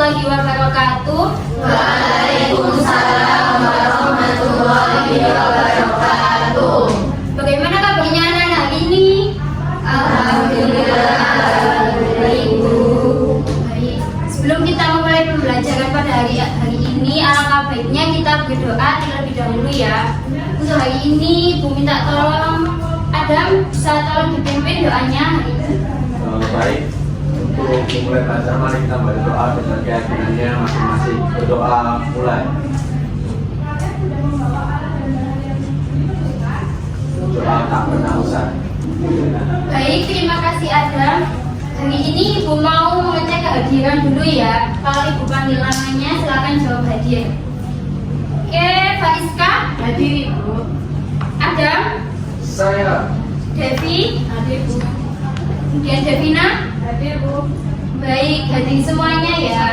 warahmatullahi wabarakatuh. Waalaikumsalam warahmatullahi wabarakatuh. Bagaimana kabarnya anak-anak hari ini? Alhamdulillah, baik Bu. Baik. Sebelum kita memulai pembelajaran pada hari ini, alangkah baiknya kita berdoa terlebih dahulu ya. Untuk hari ini, Bu minta tolong Adam bisa tolong dipimpin doanya hari ini. Baik, untuk memulai belajar mari kita berdoa dengan keyakinannya masing-masing. Berdoa mulai. Doa tak pernah usai. Baik, terima kasih Adam. Hari ini Ibu mau mengecek kehadiran dulu ya. Kalau Ibu panggil namanya, silakan jawab hadir. Oke, Fariska Hadir Ibu. Adam, Saya. Devi, Hadir Bu. kemudian Devina. Hadir Bu. Baik, hadir semuanya ya.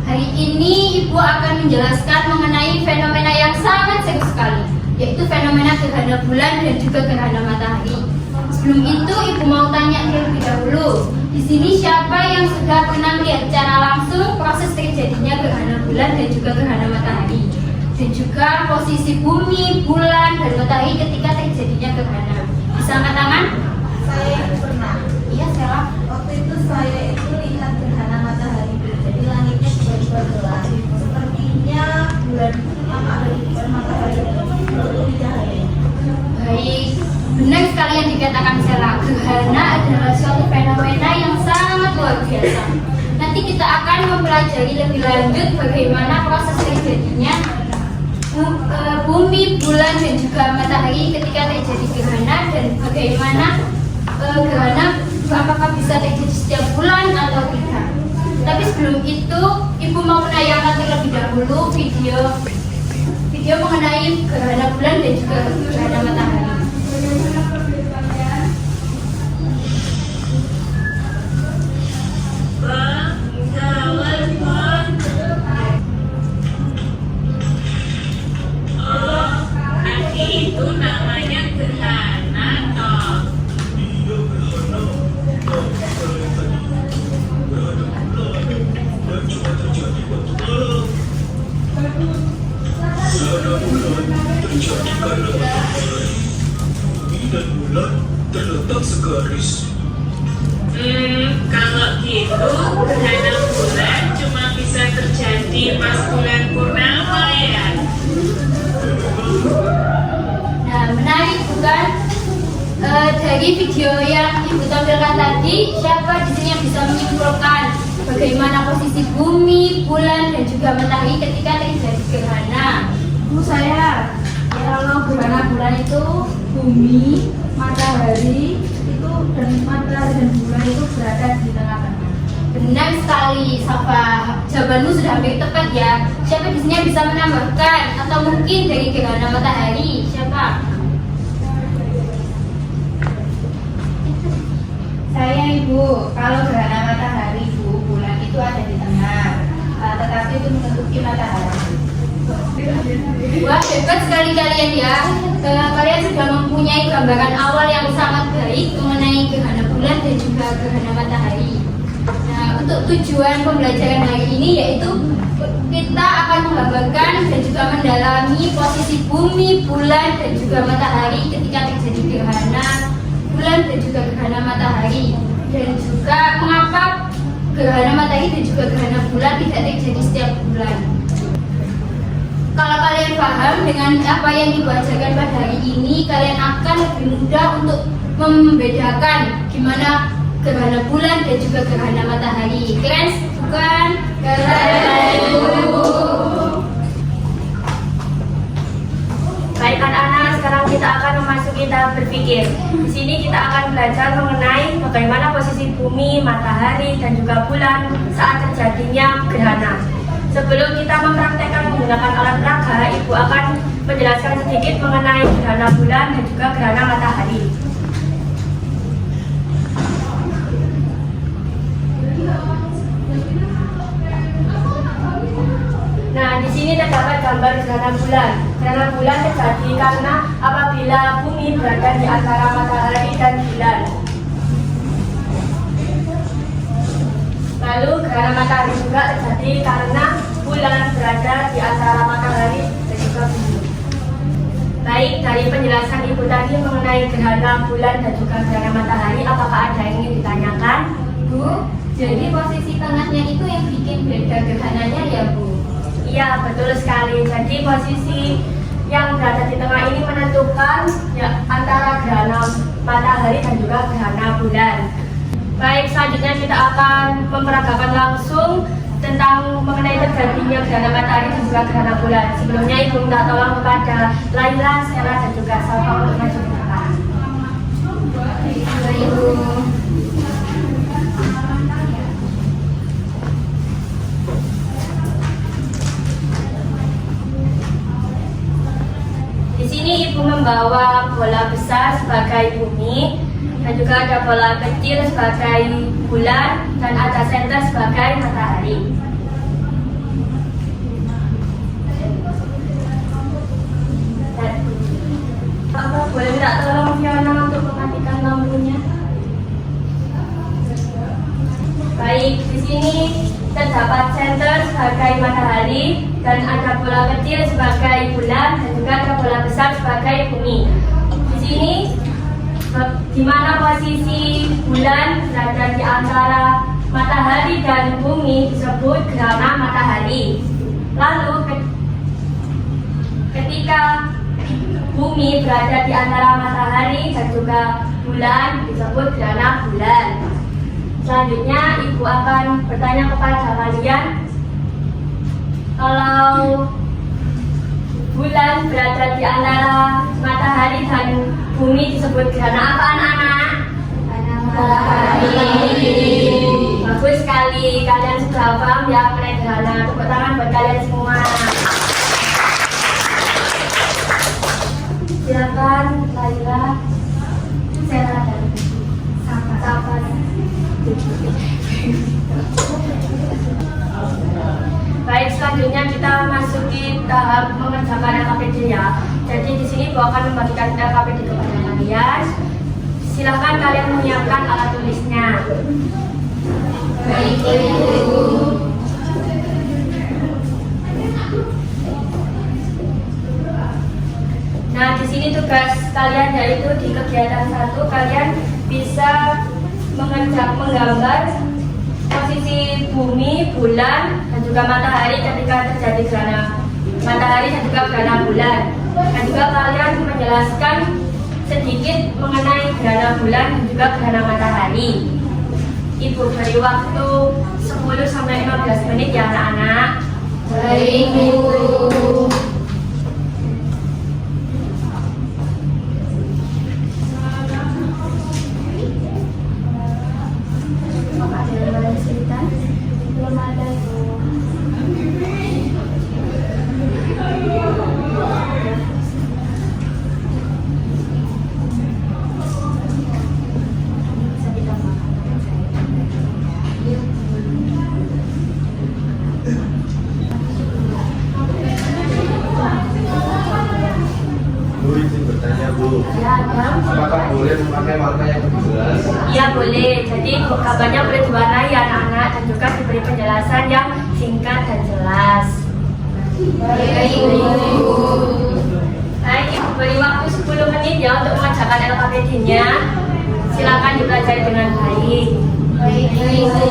Hari ini Ibu akan menjelaskan mengenai fenomena yang sangat seru sekali, yaitu fenomena gerhana bulan dan juga gerhana matahari. Sebelum itu Ibu mau tanya terlebih dahulu, di sini siapa yang sudah pernah melihat secara langsung proses terjadinya gerhana bulan dan juga gerhana matahari, dan juga posisi bumi, bulan, dan matahari ketika terjadinya gerhana? Bisa angkat tangan? Saya pernah. Iya, Stella. Waktu itu saya itu lihat gerhana matahari. Jadi langitnya berubah gelap. Sepertinya bulan apa ada di depan matahari menutupi cahaya. Baik, benar sekali yang dikatakan Stella. Gerhana adalah suatu fenomena yang sangat luar biasa. Nanti kita akan mempelajari lebih lanjut bagaimana proses terjadinya bumi, bulan, dan juga matahari ketika terjadi gerhana, dan bagaimana gerhana apakah bisa terjadi setiap bulan atau tidak. Tapi sebelum itu, Ibu mau menayangkan terlebih dahulu video mengenai gerhana bulan dan juga gerhana matahari. Itu namanya gerhana toh. Dan bulan terletak segaris. Kalau gitu gerhana bulan cuma bisa terjadi pas bulan purnama ya. Nah, menarik bukan? Dari video yang Ibu tampilkan tadi, siapa di sini yang bisa menyimpulkan bagaimana posisi bumi, bulan, dan juga matahari ketika terjadi gerhana? Bu, saya kalau gerhana bulan itu bumi, matahari itu dan matahari dan bulan itu berada di tengah-tengah. Benar sekali, Safa. Jawabanmu sudah hampir tepat ya. Siapa di sini yang bisa menambahkan atau mungkin dari gerhana matahari? Siapa? Saya Ibu, kalau gerhana matahari Bu, bulan itu ada di tengah, tetapi itu menutupi matahari. Wah, hebat sekali kalian ya. Kalian sudah mempunyai gambaran awal yang sangat baik mengenai gerhana bulan dan juga gerhana matahari. Nah, untuk tujuan pembelajaran hari ini yaitu kita akan menggambarkan dan juga mendalami posisi bumi, bulan, dan juga matahari ketika terjadi gerhana bulan dan juga gerhana matahari, dan juga mengapa gerhana matahari dan juga gerhana bulan tidak terjadi setiap bulan. Kalau kalian paham dengan apa yang dibacakan pada hari ini, kalian akan lebih mudah untuk membedakan gimana gerhana bulan dan juga gerhana matahari. Keren bukan? Keren. Baik anak-anak, sekarang kita akan memasuki tahap berpikir. Di sini kita akan belajar mengenai bagaimana posisi bumi, matahari, dan juga bulan saat terjadinya gerhana. Sebelum kita mempraktekkan menggunakan alat peraga, Ibu akan menjelaskan sedikit mengenai gerhana bulan dan juga gerhana matahari. Nah, di sini terdapat gambar gerhana bulan. Gerhana bulan terjadi karena apabila bumi berada di antara matahari dan bulan. Lalu gerhana matahari juga terjadi karena bulan berada di antara matahari dan juga bumi. Baik, dari penjelasan Ibu tadi mengenai gerhana bulan dan juga gerhana matahari, apakah ada yang ingin ditanyakan? Bu, jadi posisi tengahnya itu yang bikin beda gerhananya ya Bu? Iya, betul sekali. Jadi posisi yang berada di tengah ini menentukan ya, antara gerhana matahari dan juga gerhana bulan. Baik, selanjutnya kita akan memperagakan langsung tentang mengenai terjadinya gerhana matahari dan juga gerhana bulan. Sebelumnya Ibu minta tolong kepada Laila, Sera, dan juga Salva untuk maju ke depan. Ibu. Di sini Ibu membawa bola besar sebagai bumi, dan juga ada bola kecil sebagai bulan, dan ada senter sebagai matahari. Apa boleh minta tolong Fiona untuk mematikan lampunya? Baik, di sini terdapat senter sebagai matahari, dan ada bola kecil sebagai bulan, dan juga ada bola besar sebagai bumi. Di sini di mana posisi bulan berada di antara matahari dan bumi disebut gerhana matahari. Lalu ketika bumi berada di antara matahari dan juga bulan disebut gerhana bulan. Selanjutnya Ibu akan bertanya kepada kalian, kalau bulan berada di antara matahari dan bumi disebut gerhana apa anak-anak? Matahari. Bagus sekali, kalian sudah paham ya mengenai gerhana. Tepuk tangan buat kalian semua. Silakan Laila, Sera, dan Sapa. Baik, selanjutnya kita masuki tahap mengerjakan LKPD ya. Jadi di sini Ibu akan membagikan LKPD kepada kalian. Silakan kalian menyiapkan alat tulisnya. Baik Ibu. Nah, di sini tugas kalian yaitu di kegiatan 1 kalian bisa menggambar posisi bumi, bulan, dan juga matahari ketika terjadi gerhana matahari dan juga gerhana bulan. Dan juga kalian menjelaskan sedikit mengenai gerhana bulan dan juga gerhana matahari. Ibu beri waktu 10-15 menit ya anak-anak. Baik Ibu. Belum ada. Bu, izin bertanya Bu, Ya, Adam. apakah boleh memakai warna yang lebih jelas? Iya boleh, jadi gambarnya boleh diwarnai anak-anak dan juga diberi penjelasan yang singkat dan jelas. Baik Ibu. Baik, Ibu beri waktu 10 menit ya untuk mengerjakan LKPD-nya. Silakan dipelajari dengan baik. Baik Ibu.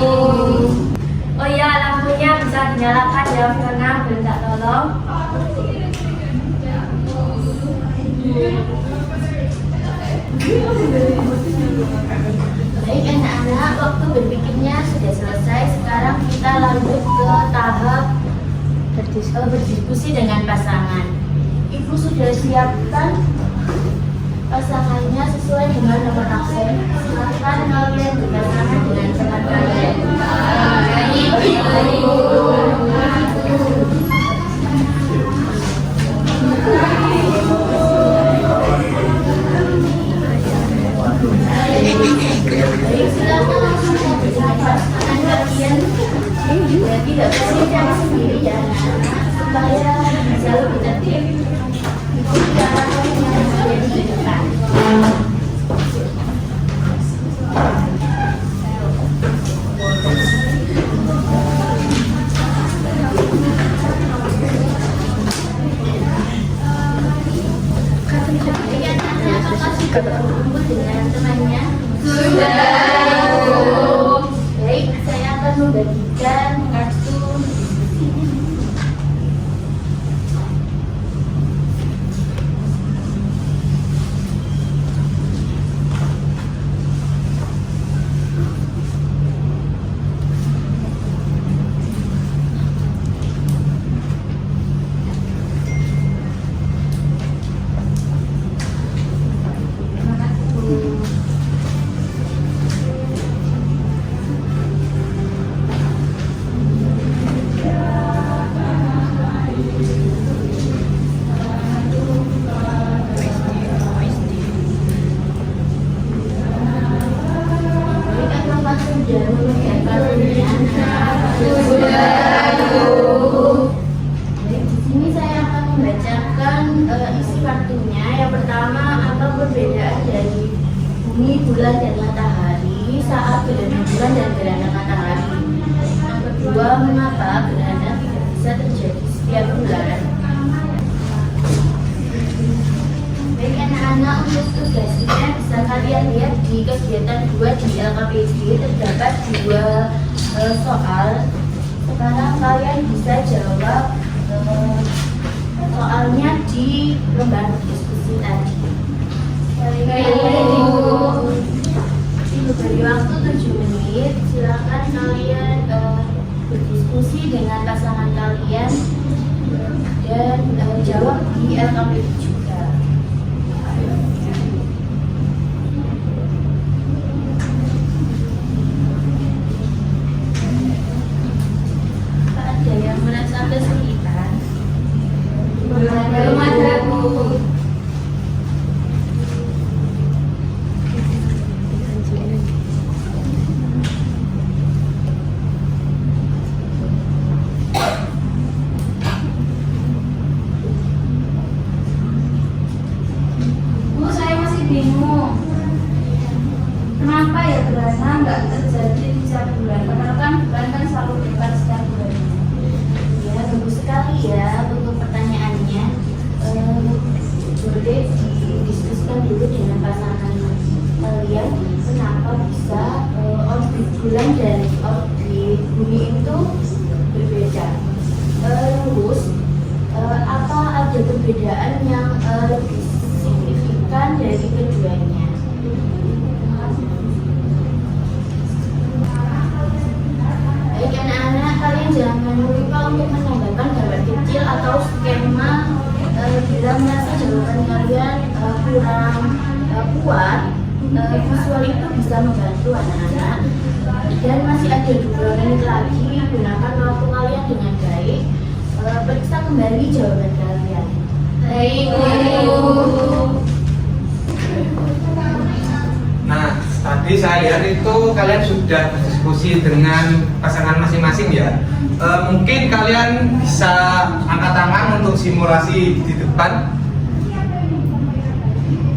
Oh iya, lampunya bisa dinyalakan ya Fiona, boleh minta tolong. Baik anak-anak, waktu berpikirnya sudah selesai. Sekarang kita lanjut ke tahap berdiskusi dengan pasangan. Ibu sudah siapkan pasangannya sesuai dengan nomor absen. Silakan kalian berpasangan dengan teman kalian. Baik Ibu. Baik, silakan langsung saja dengan pasangan kalian. Ya, tidak bersihkan sendiri ya anak-anak, supaya bisa lebih tertib. Ikuti arahan yang Apakah sudah berkumpul dengan temannya? Sudah. Baik, saya akan membagikan kartu. Isi kartunya. Yang pertama, apa perbedaan dari bumi, bulan, dan matahari saat gerhana bulan dan gerhana matahari? Yang kedua, mengapa gerhana tidak bisa terjadi setiap bulan? Baik anak-anak, untuk tugasnya bisa kalian lihat di kegiatan 2 di LKPD terdapat 2 soal. Sekarang kalian bisa jawab soalnya di lembar diskusi tadi. Diberi waktu 7 menit. Silakan kalian berdiskusi dengan pasangan kalian dan jawab di LKPD juga. Ada yang merasa kesulitan? Belum ada, Bu. Bu, saya masih bingung. Kenapa ya gerhana nggak terjadi di setiap bulan? Padahal kan bulan kan selalu tepat setiap bulan. Ya, bagus sekali ya untuk pertanyaannya. Boleh didiskusikan dulu dengan pasangan kalian kenapa bisa orbit bulan dan orbit bumi itu berbeda. Terus apa ada perbedaan yang lebih signifikan dari keduanya? Baik anak-anak, kalian jangan lupa untuk menambahkan gambar kecil atau skema bila merasa jawaban kalian kurang kuat. Visual itu bisa membantu anak-anak. Dan masih ada 2 menit lagi, gunakan waktu kalian dengan baik. Periksa kembali jawaban kalian. Baik, Bu. Nah, tadi saya lihat itu kalian sudah berdiskusi dengan pasangan masing-masing ya. Mungkin kalian bisa angkat tangan untuk simulasi di depan.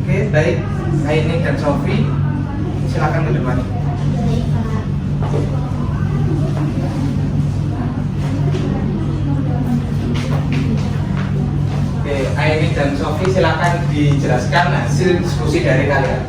Oke, baik. Aini dan Sofi, silakan ke depan. Oke, Aini dan Sofi, silakan dijelaskan hasil diskusi dari kalian.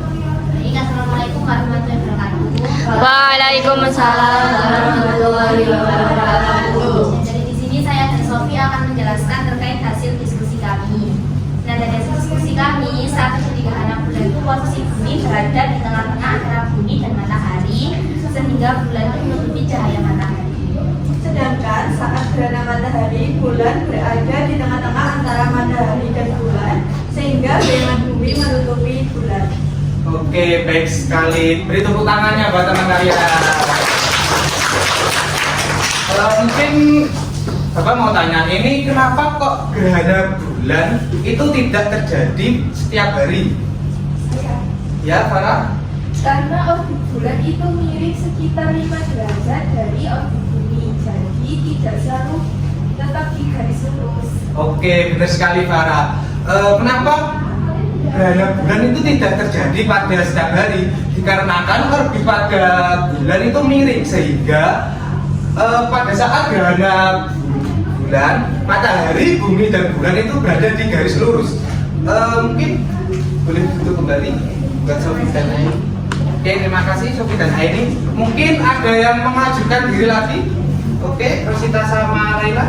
Assalamualaikum warahmatullahi wabarakatuh. Waalaikumsalam warahmatullahi wabarakatuh. Jadi di sini saya dan Sofi akan menjelaskan terkait hasil diskusi kami. Nah, dari hasil diskusi kami, saat itu di gerhana bulan itu posisi bumi berada di tengah-tengah antara bumi dan matahari, sehingga bulan itu menutupi cahaya matahari. Sedangkan saat gerhana matahari, bulan berada di tengah-tengah antara matahari dan bulan, sehingga bayangan bumi menutupi bulan. Oke, baik sekali. Beri tepuk tangannya buat teman kalian. Mungkin Bapak mau tanya, ini kenapa kok gerhana bulan itu tidak terjadi setiap hari? Ya, Farah? Karena orbit bulan itu miring sekitar 5 derajat dari orbit bumi, jadi tidak selalu tetap di garis lurus. Oke, benar sekali Farah. Kenapa gerhana bulan itu tidak terjadi pada setiap hari? Dikarenakan orbit pada bulan itu miring, sehingga pada saat gerhana bulan, matahari, bumi, dan bulan itu berada di garis lurus. Mungkin berarti buat Sofi dan Aini. Oke, terima kasih Sofi dan Aini. Mungkin ada yang mengajukan diri lagi. Oke, Rosita sama Laila.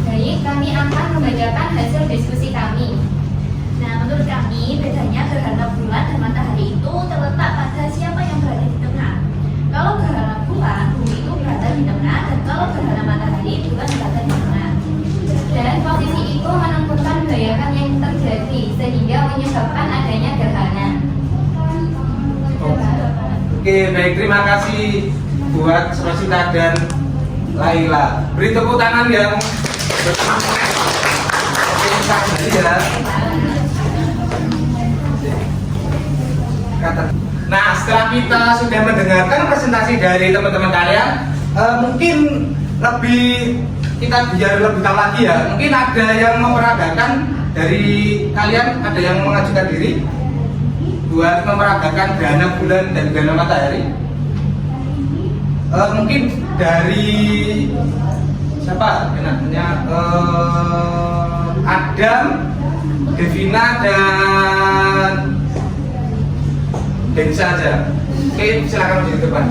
Baik, kami akan membacakan hasil diskusi kami. Nah, menurut kami bedanya gerhana bulan dan matahari itu terletak pada siapa yang berada di tengah. Kalau gerhana bulan, bumi itu berada di tengah, dan kalau gerhana matahari, bulan berada di tengah. Dan posisi itu menentukan gerakan yang terjadi sehingga menyebabkan adanya gerhana. Oke, baik, terima kasih buat Rosita dan Laila. Beri tepuk tangan yang bersemangat. Oke, terima kasih ya. Nah, setelah kita sudah mendengarkan presentasi dari teman-teman kalian, mungkin kita biar lebih tahu lagi ya. Mungkin ada yang memperagakan dari kalian, ada yang mengajukan diri buat memperagakan gerhana bulan dan gerhana matahari. Mungkin dari siapa? Namanya Adam, Devina dan Denisa aja. Oke, silakan di depan.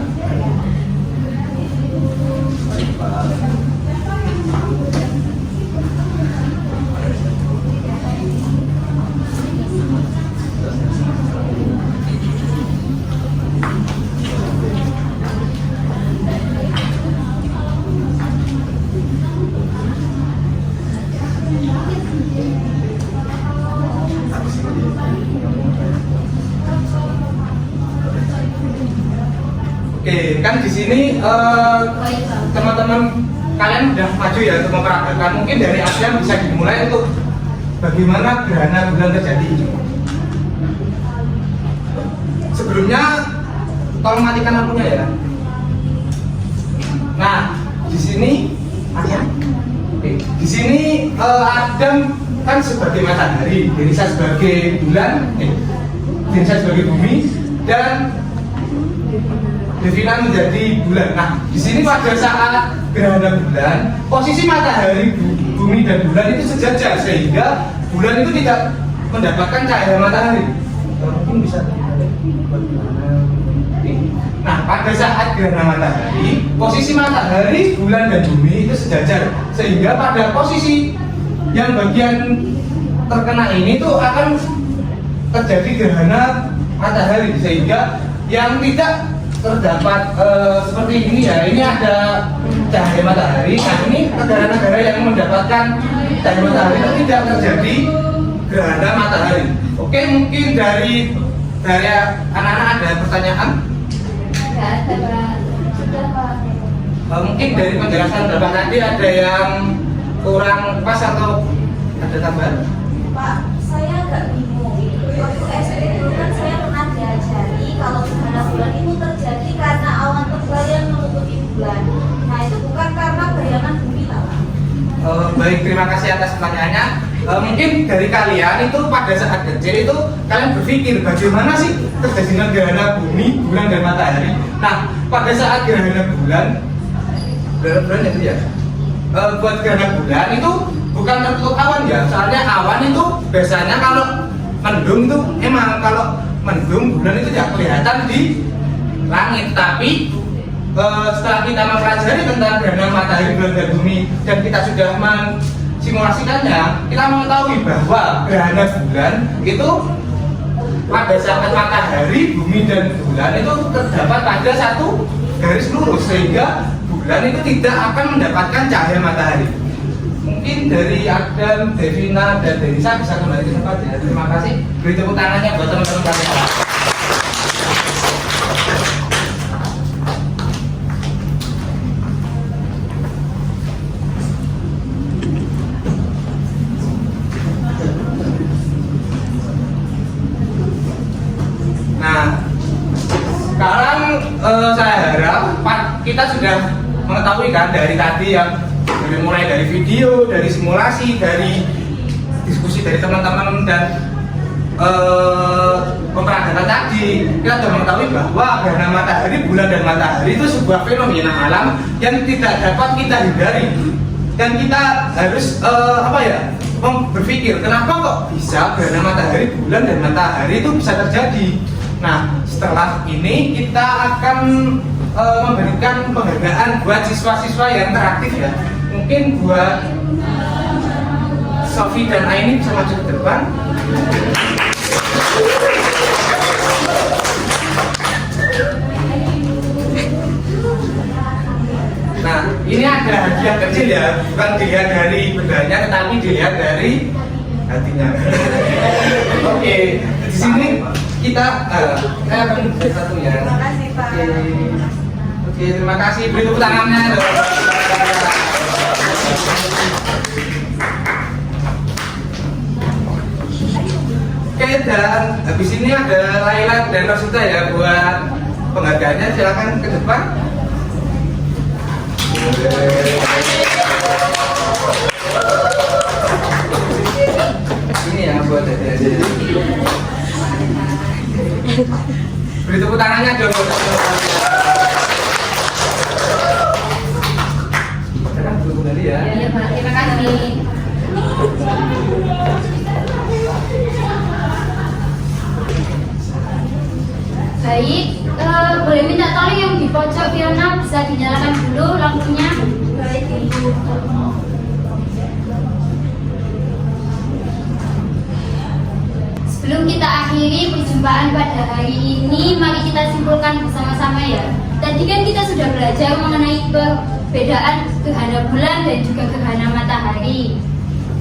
Oke, kan di sini teman-teman kalian udah maju ya untuk memperagakan. Mungkin dari Adam bisa dimulai untuk bagaimana gerhana bulan terjadi. Sebelumnya tolong matikan lampunya ya. Nah, di sini di sini Adam kan sebagai matahari, Denisa sebagai bulan, Denisa sebagai bumi, dan Devina menjadi bulan. Nah, di sini pada saat gerhana bulan, posisi matahari, bumi dan bulan itu sejajar sehingga bulan itu tidak mendapatkan cahaya matahari. Mungkin bisa nah, pada saat gerhana matahari, posisi matahari, bulan dan bumi itu sejajar sehingga pada posisi yang bagian terkena ini tuh akan terjadi gerhana matahari sehingga yang tidak terdapat seperti ini ya, ini ada cahaya matahari. Nah, ini negara-negara yang mendapatkan cahaya matahari itu tidak terjadi gerhana matahari. Oke, mungkin dari anak-anak ada pertanyaan? Mungkin dari penjelasan Bapak tadi ada yang kurang pas atau ada tambahan? Pak, saya agak bingung. Waktu SD dulu kan saya pernah diajari kalau gerhana bulan itu terjadi karena awan tebal yang menutupi bulan. Nah, itu bukan karena bayangan bumi, Pak. Baik, terima kasih atas pertanyaannya. Mungkin dari kalian itu pada saat kecil itu kalian berpikir bagaimana sih terjadinya gerhana bumi, bulan dan matahari. Nah, pada saat gerhana bulan itu ya, buat gerhana bulan itu bukan tertutup awan ya, soalnya awan itu biasanya kalau mendung itu emang kalau mendung bulan itu tidak kelihatan di langit, tapi setelah kita mempelajari tentang gerhana matahari, bulan dan bumi dan kita sudah mensimulasikannya, kita mengetahui bahwa gerhana bulan itu pada saat matahari, bumi dan bulan itu terdapat pada satu garis lurus sehingga bulan itu tidak akan mendapatkan cahaya matahari. Mungkin dari Adam, Devina, dan Denisa bisa kembali ke tempat ya. Terima kasih. Beri tepuk tangannya buat teman-teman kalian. Nah, sekarang saya harap kita sudah mengetahui kan dari tadi yang mulai dari video, dari simulasi, dari diskusi dari teman-teman dan pemperagakan tadi, kita sudah mengetahui bahwa gerhana matahari, bulan dan matahari itu sebuah fenomena alam yang tidak dapat kita hindari, dan kita harus berpikir kenapa kok bisa gerhana matahari, bulan dan matahari itu bisa terjadi. Nah, setelah ini kita akan memberikan penghargaan buat siswa-siswa yang interaktif ya. Mungkin buat Sofi dan Aini bisa maju ke depan. Nah, ini ada hadiah kecil ya, bukan dilihat dari bendanya, tetapi dilihat dari hatinya. Oke, di sini kita saya akan memberi satu ya. Terima kasih, Pak. Oke, terima kasih. Beri tepuk tangannya dong. Oke, dan habis ini ada Laila dan Rasuda ya buat penghargaannya. Silakan ke depan. Ini ya buat adik-adik. Beri tepuk tangannya dong. Sekarang dulu kembali ya. Iya Pak, terima kasih. Baik, boleh minta tolong yang di pojok Fiona bisa dinyalakan dulu lampunya. Baik, Ibu. Sebelum kita akhiri perjumpaan pada hari ini, mari kita simpulkan bersama-sama ya. Tadi kan kita sudah belajar mengenai perbedaan gerhana bulan dan juga gerhana matahari.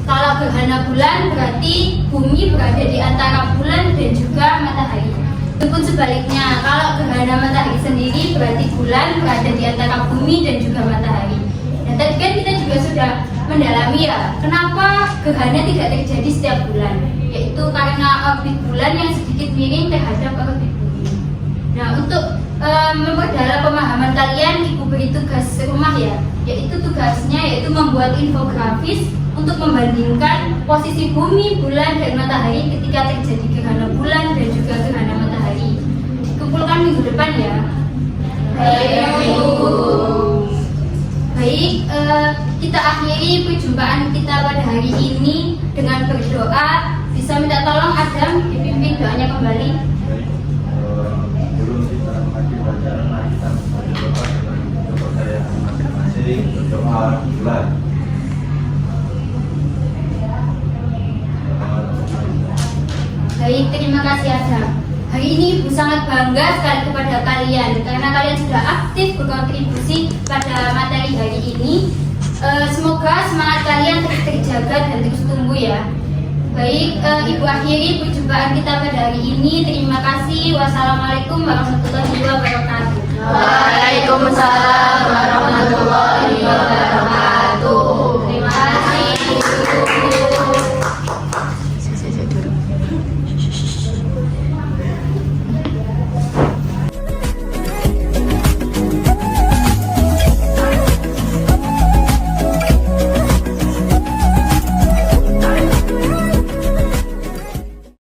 Kalau gerhana bulan berarti bumi berada di antara bulan dan juga matahari. Ataupun sebaliknya, kalau gerhana matahari sendiri berarti bulan berada di antara bumi dan juga matahari. Dan tadi kan kita juga sudah mendalami ya, kenapa gerhana tidak terjadi setiap bulan, yaitu karena orbit bulan yang sedikit miring terhadap orbit bumi. Nah, untuk memperdalam pemahaman kalian, Ibu beri tugas rumah ya, yaitu tugasnya yaitu membuat infografis untuk membandingkan posisi bumi, bulan, dan matahari ketika terjadi gerhana bulan dan juga gerhana matahari. Dikumpulkan minggu depan ya. Baik, kita akhiri perjumpaan kita pada hari ini dengan berdoa. Bisa minta tolong Adam dipimpin doanya kembali. Dulu kita mengaji pelajaran, kita berdoa dengan kepercayaan masing-masing, berdoa bulan. Baik, terima kasih Adam. Hari ini Ibu sangat bangga sekali kepada kalian karena kalian sudah aktif berkontribusi pada materi hari ini. Semoga semangat kalian terus terjaga dan terus tumbuh ya. Baik, Ibu akhiri perjumpaan kita pada hari ini. Terima kasih. Wassalamualaikum warahmatullahi wabarakatuh. Waalaikumsalam warahmatullahi